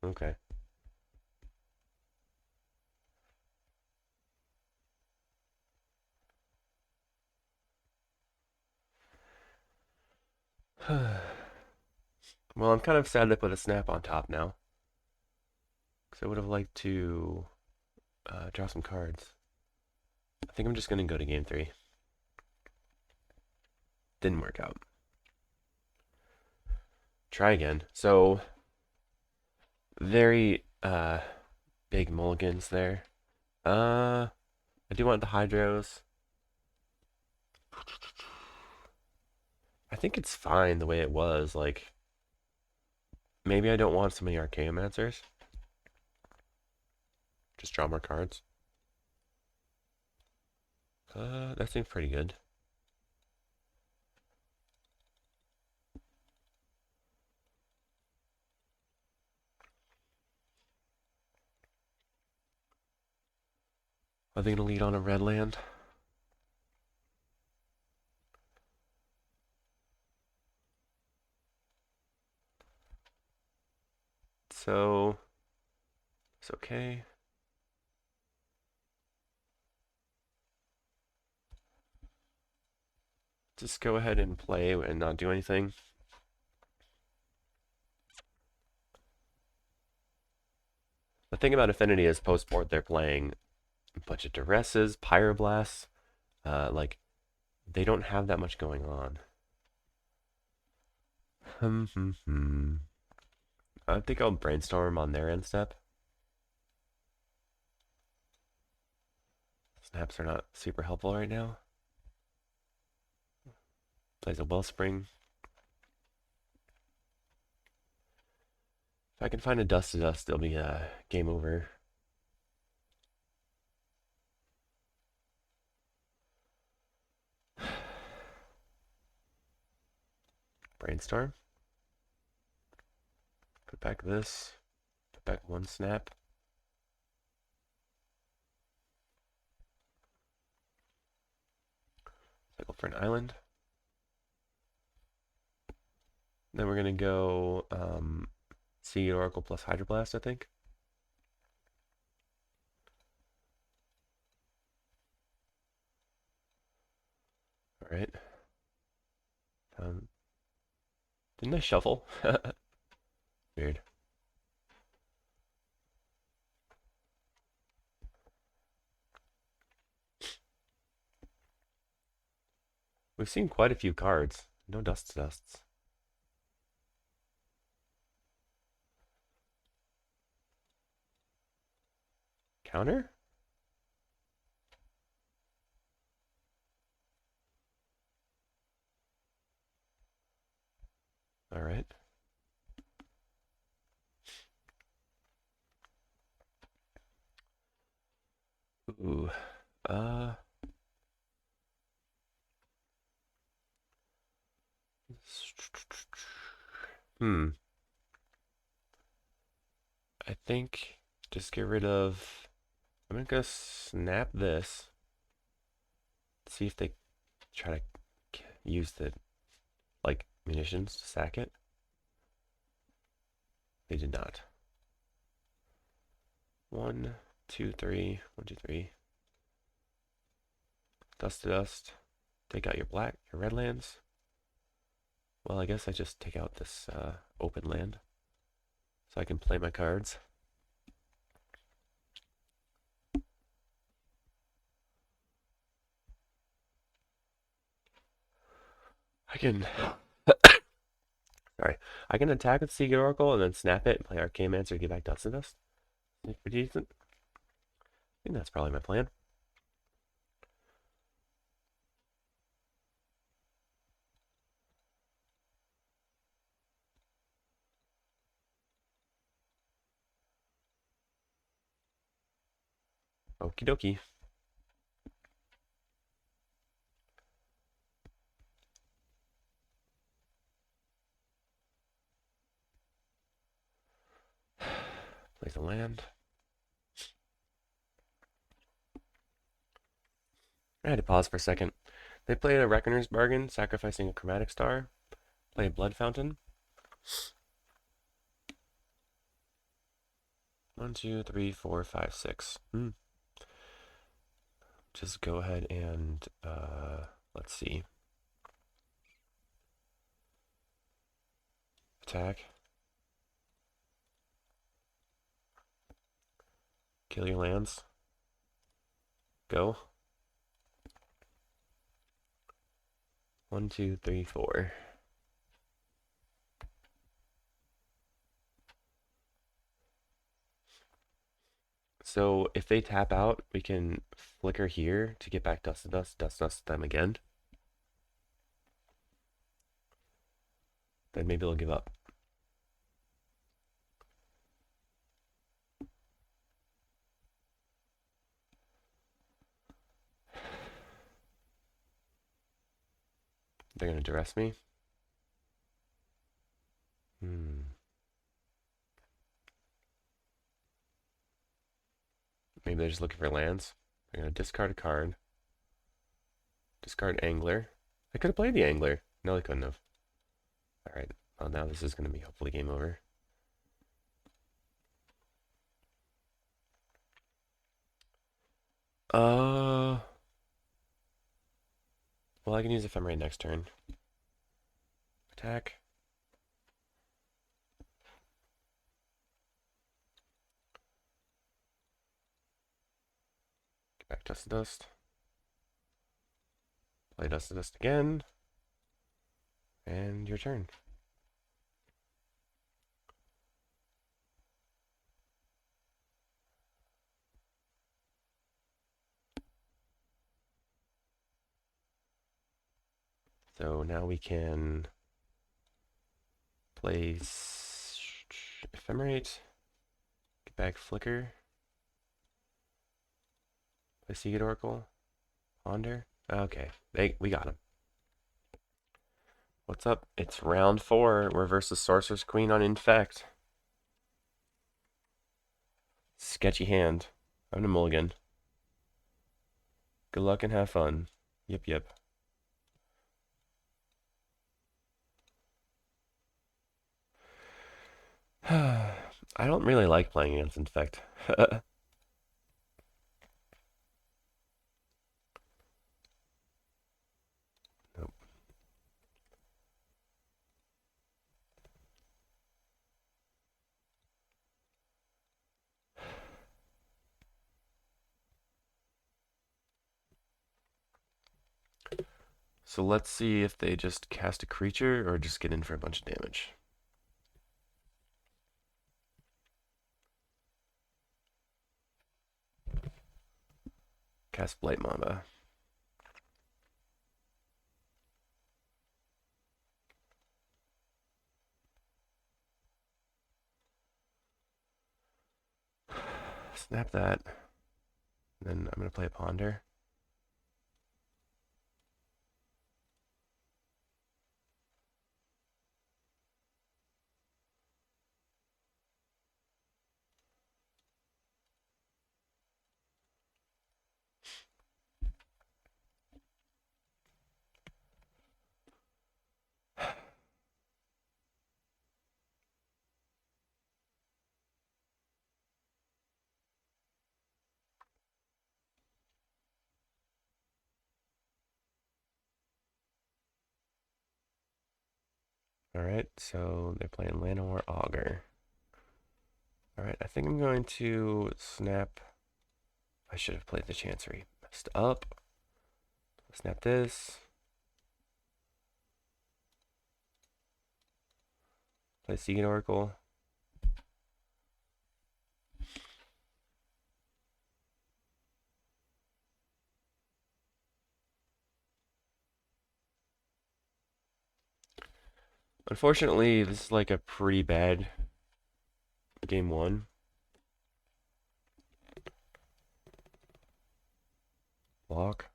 Okay. Well, I'm kind of sad they put a snap on top now. Because I would have liked to draw some cards. I think I'm just going to go to game 3. Didn't work out. Try again. So, very big mulligans there. I do want the Hydros. I think it's fine the way it was. Like, maybe I don't want so many Archaeomancers. Just draw more cards. That seems pretty good. Are they going to lead on a red land? So, it's okay. Just go ahead and play and not do anything. The thing about Affinity is post-board they're playing a bunch of Duresses, Pyroblasts. Like, they don't have that much going on. I think I'll Brainstorm on their end step. Snaps are not super helpful right now. Plays a Wellspring. If I can find a Dust to Dust, it'll be a game over. Brainstorm. Put back this. Put back one snap. Cycle for an island. Then we're gonna go Seed Oracle plus Hydroblast, I think. All right. Didn't I shuffle? Weird. We've seen quite a few cards. No Dust to Dusts. Counter? All right. Ooh. I think just get rid of. I'm gonna go snap this. See if they try to use the like munitions to sack it. They did not. 1, 2, 3. 1, 2, 3. Dust to dust. Take out your red lands. Well, I guess I just take out this open land so I can play my cards. I can sorry. I can attack with Secret Oracle and then snap it and play Arcane Mancer to get back Dust to Dust. Pretty decent. I think that's probably my plan. Okie dokie. Place a land. I had to pause for a second. They played a Reckoner's Bargain, sacrificing a Chromatic Star. Play a Blood Fountain. 1, 2, 3, 4, 5, 6. Just go ahead and let's see. Attack. Kill your lands. Go. 1, 2, 3, 4. So if they tap out, we can flicker here to get back Dust to Dust them again. Then maybe they'll give up. They're gonna duress me. Maybe they're just looking for lands. I'm gonna discard a card. Discard Angler. I could have played the Angler. No, I couldn't have. Alright, well now this is gonna be hopefully game over. Well, I can use Ephemerate next turn. Attack. Get back Dust to Dust. Play Dust to Dust again. And your turn. So now we can play Ephemerate. Get back Flicker. Play Seagate Oracle. Ponder. Okay, we got him. What's up? It's round 4. We're versus Sorcerer's Queen on Infect. Sketchy hand. I'm a mulligan. Good luck and have fun. Yep, yep. I don't really like playing against Infect. Nope. So let's see if they just cast a creature or just get in for a bunch of damage. Cast Blight Mamba. Snap that. Then I'm going to play a Ponder. Alright, so they're playing Llanowar Augur. Alright, I think I'm going to snap. I should have played the Chancery. Messed up. Snap this. Play Seagate Oracle. Unfortunately, this is like a pretty bad game 1. Block.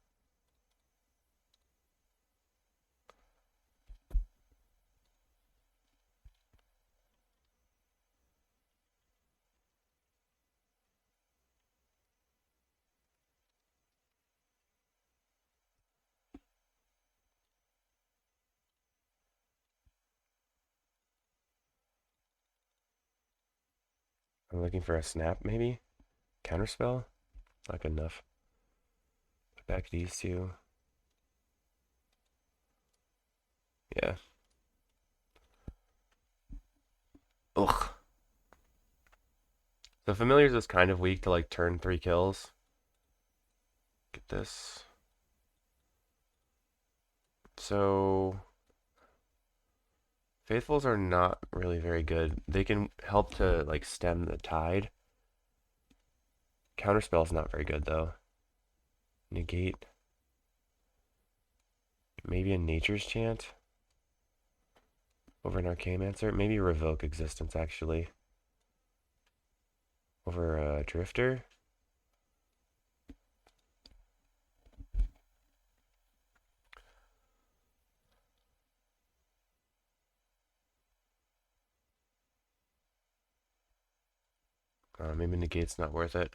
I'm looking for a snap, maybe? Counterspell? Not good enough. Put back these two. Yeah. Ugh. So Familiars is kind of weak to like turn 3 kills. Get this. So Faithfuls are not really very good. They can help to like stem the tide. Counterspell's not very good though. Negate. Maybe a Nature's Chant over an Archaeomancer. Maybe Revoke Existence actually. Over a Drifter. Maybe Negate's not worth it.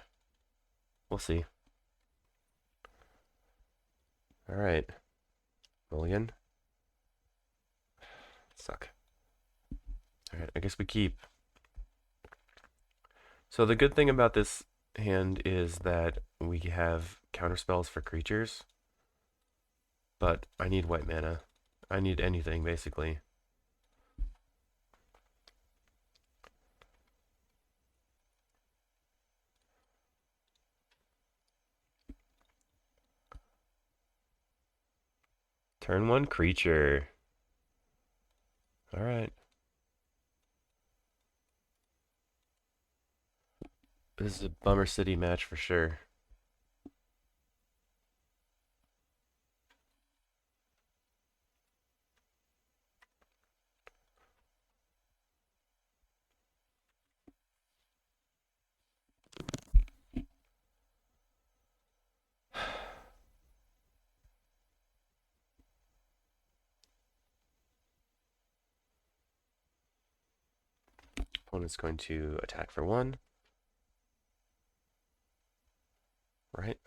We'll see. Alright. Mulligan. Suck. Alright, I guess we keep. So the good thing about this hand is that we have counterspells for creatures. But I need white mana. I need anything, basically. Turn 1 creature. Alright. This is a Bummer City match for sure. Opponent's going to attack for 1. Right?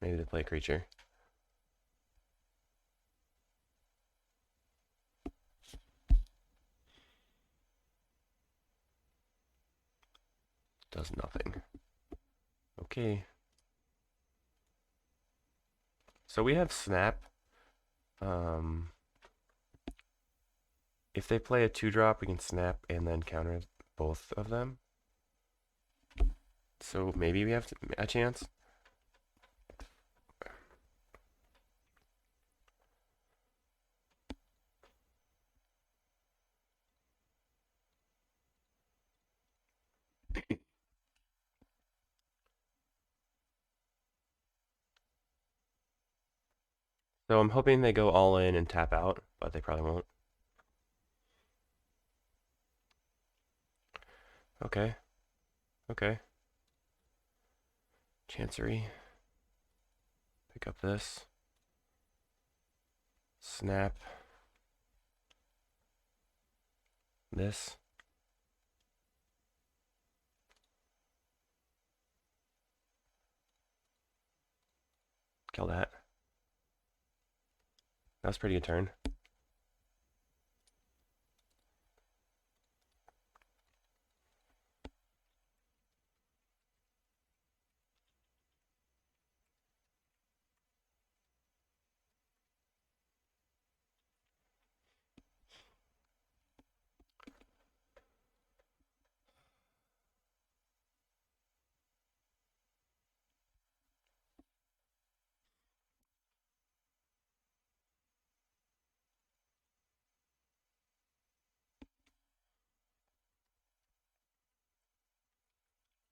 Maybe they play a creature. Does nothing. Okay. So we have Snap. If they play a 2-drop, we can Snap and then counter both of them. So maybe we have a chance. So I'm hoping they go all in and tap out, but they probably won't. Okay. Okay. Chancery. Pick up this. Snap. This. Kill that. That was a pretty good turn.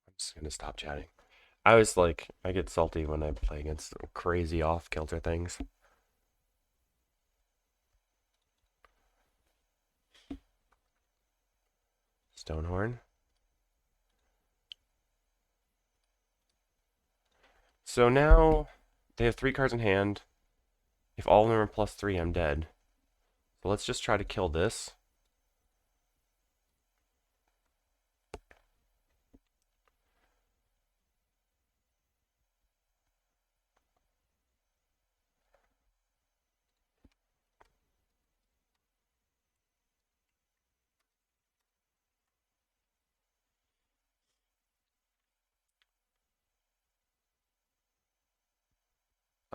I'm just gonna stop chatting. I was like, I get salty when I play against crazy off-kilter things. Stonehorn. So now they have 3 cards in hand. If all of them are +3, I'm dead. So let's just try to kill this.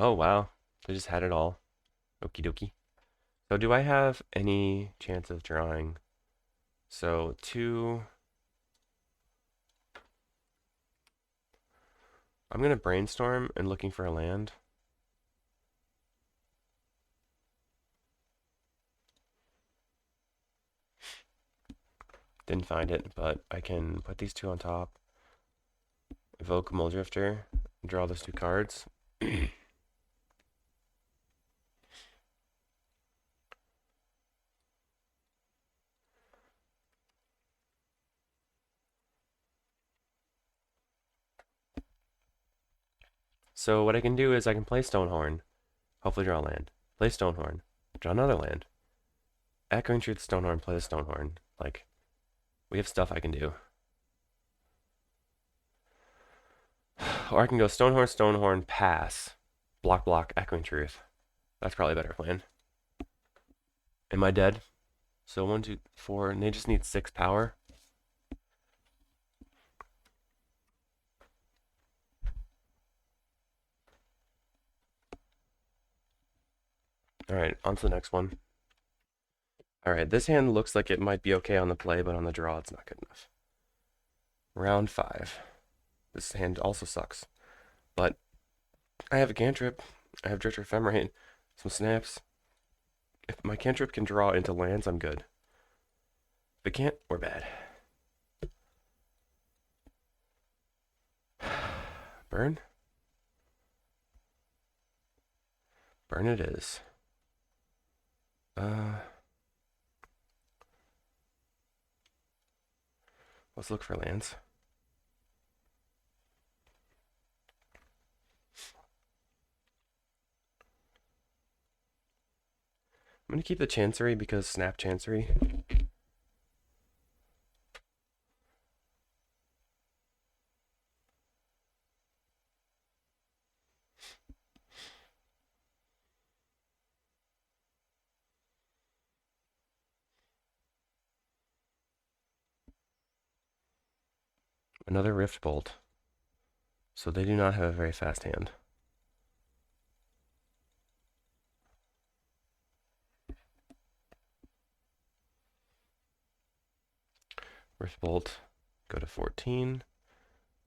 Oh, wow. They just had it all. Okie dokie. So do I have any chance of drawing? So 2... I'm going to brainstorm and looking for a land. Didn't find it, but I can put these 2 on top. Evoke Muldrifter. Draw those 2 cards. So what I can do is I can play Stonehorn, hopefully draw a land. Play Stonehorn, draw another land. Echoing Truth Stonehorn, play the Stonehorn. Like, we have stuff I can do. Or I can go Stonehorn, Stonehorn, pass. block, Echoing Truth. That's probably a better plan. Am I dead? So 1, 2, 4, and they just need 6 power. Alright, on to the next one. Alright, this hand looks like it might be okay on the play, but on the draw it's not good enough. Round 5. This hand also sucks. But I have a cantrip. I have Drifter Ephemerate, some snaps. If my cantrip can draw into lands, I'm good. If it can't, we're bad. Burn? Burn it is. Let's look for lands. I'm going to keep the Chancery because snap Chancery. Another Rift Bolt. So they do not have a very fast hand. Rift Bolt, go to 14.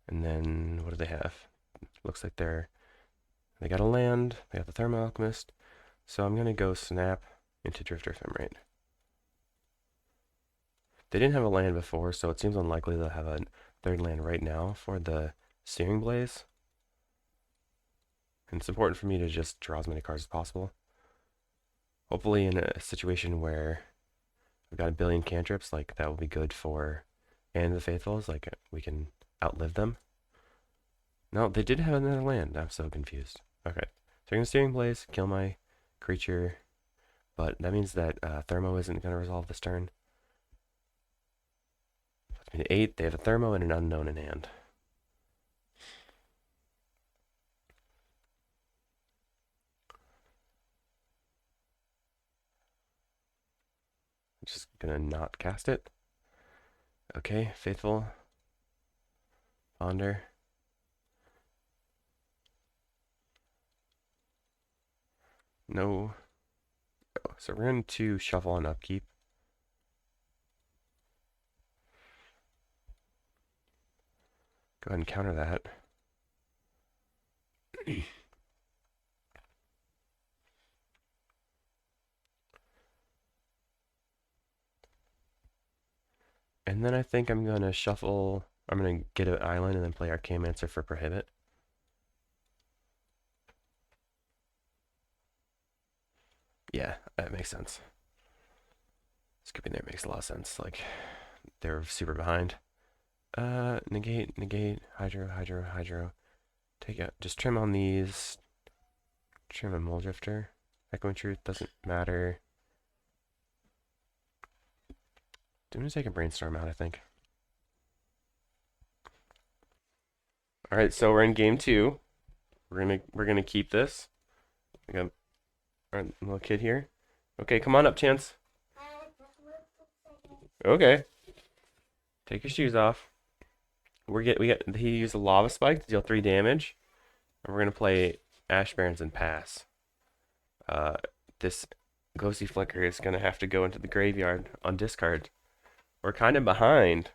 And then what do they have? Looks like they got a land, they got the Thermal Alchemist. So I'm gonna go snap into Drifter Ephemerate. They didn't have a land before, so it seems unlikely they'll have a third land right now for the Searing Blaze. And it's important for me to just draw as many cards as possible. Hopefully in a situation where I've got a billion cantrips, like that will be good for and the Faithfuls, like we can outlive them. No, they did have another land. I'm so confused. Okay, so I'm gonna Steering Blaze, kill my creature, but that means that Thermo isn't gonna resolve this turn. 8, they have a Thermo and an Unknown in hand. I'm just gonna not cast it. Okay, Faithful. Ponder. No. Oh, so we're going to shuffle on upkeep. Go ahead and counter that. And then I think I'm going to shuffle. I'm going to get an island and then play Archaeomancer for Prohibit. Yeah, that makes sense. Skipping there makes a lot of sense. Like, they're super behind. Negate, Hydro. Take out, just trim on these. Trim a Mole Drifter. Echoing Truth doesn't matter. I'm gonna take a Brainstorm out, I think. Alright, so we're in game 2. We're gonna keep this. We got our little kid here. Okay, come on up, Chance. Okay. Take your shoes off. He used a Lava Spike to deal 3 damage. And we're gonna play Ash Barrens and pass. This Ghostly Flicker is gonna have to go into the graveyard on discard. We're kind of behind,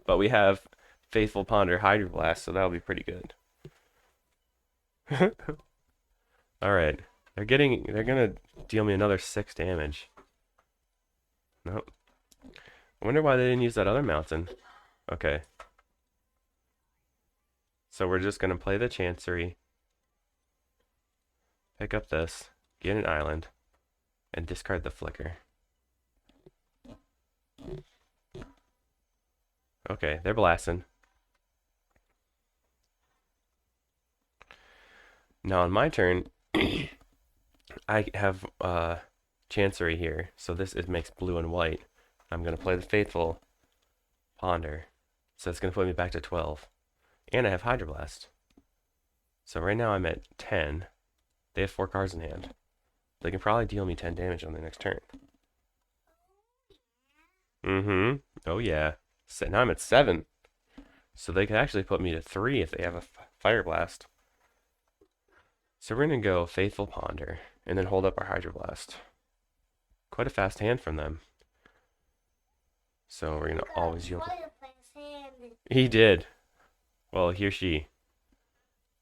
but we have Faithful Ponder Hydroblast, so that'll be pretty good. Alright. They're gonna deal me another 6 damage. Nope. I wonder why they didn't use that other mountain. Okay. So we're just gonna play the Chancery, pick up this, get an island, and discard the Flicker. Okay, they're blasting. Now on my turn, I have Chancery here, so it makes blue and white. I'm gonna play the Faithful Ponder, so it's gonna put me back to 12, and I have Hydroblast. So right now I'm at 10. They have 4 cards in hand. They can probably deal me 10 damage on their next turn. Mm-hmm. Oh yeah. So now I'm at 7. So they could actually put me to 3 if they have a Fire Blast. So we're going to go Faithful Ponder and then hold up our Hydroblast. Quite a fast hand from them. So we're going to always yield. He did. Well, he or she.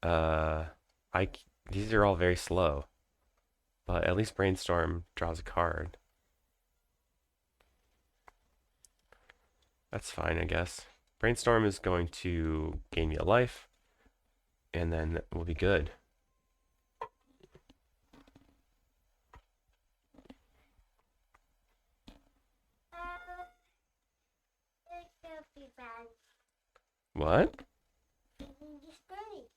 Uh, these are all very slow. But at least Brainstorm draws a card. That's fine, I guess. Brainstorm is going to gain me a life. And then we'll be good. What?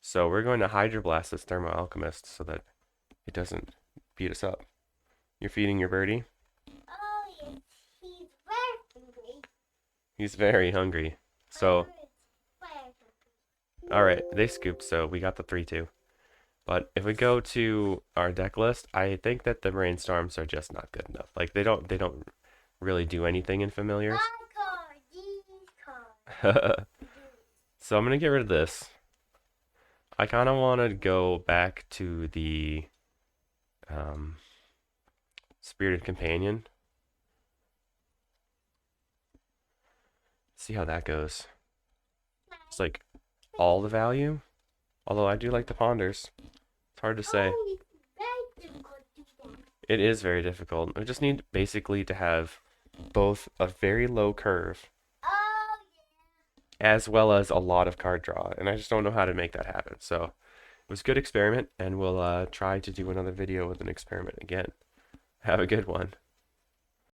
So we're going to Hydroblast this Thermo Alchemist so that it doesn't beat us up. You're feeding your birdie? Oh, yes. He's very hungry. He's very hungry. So, alright, they scooped, so we got the 3-2. But if we go to our deck list, I think that the Brainstorms are just not good enough. Like, they don't really do anything in Familiars. So I'm going to get rid of this. I kind of want to go back to the Spirited Companion. See how that goes. It's like all the value. Although I do like the Ponders. It's hard to say. It is very difficult. I just need basically to have both a very low curve as well as a lot of card draw. And I just don't know how to make that happen. So it was a good experiment, and we'll try to do another video with an experiment again. Have a good one.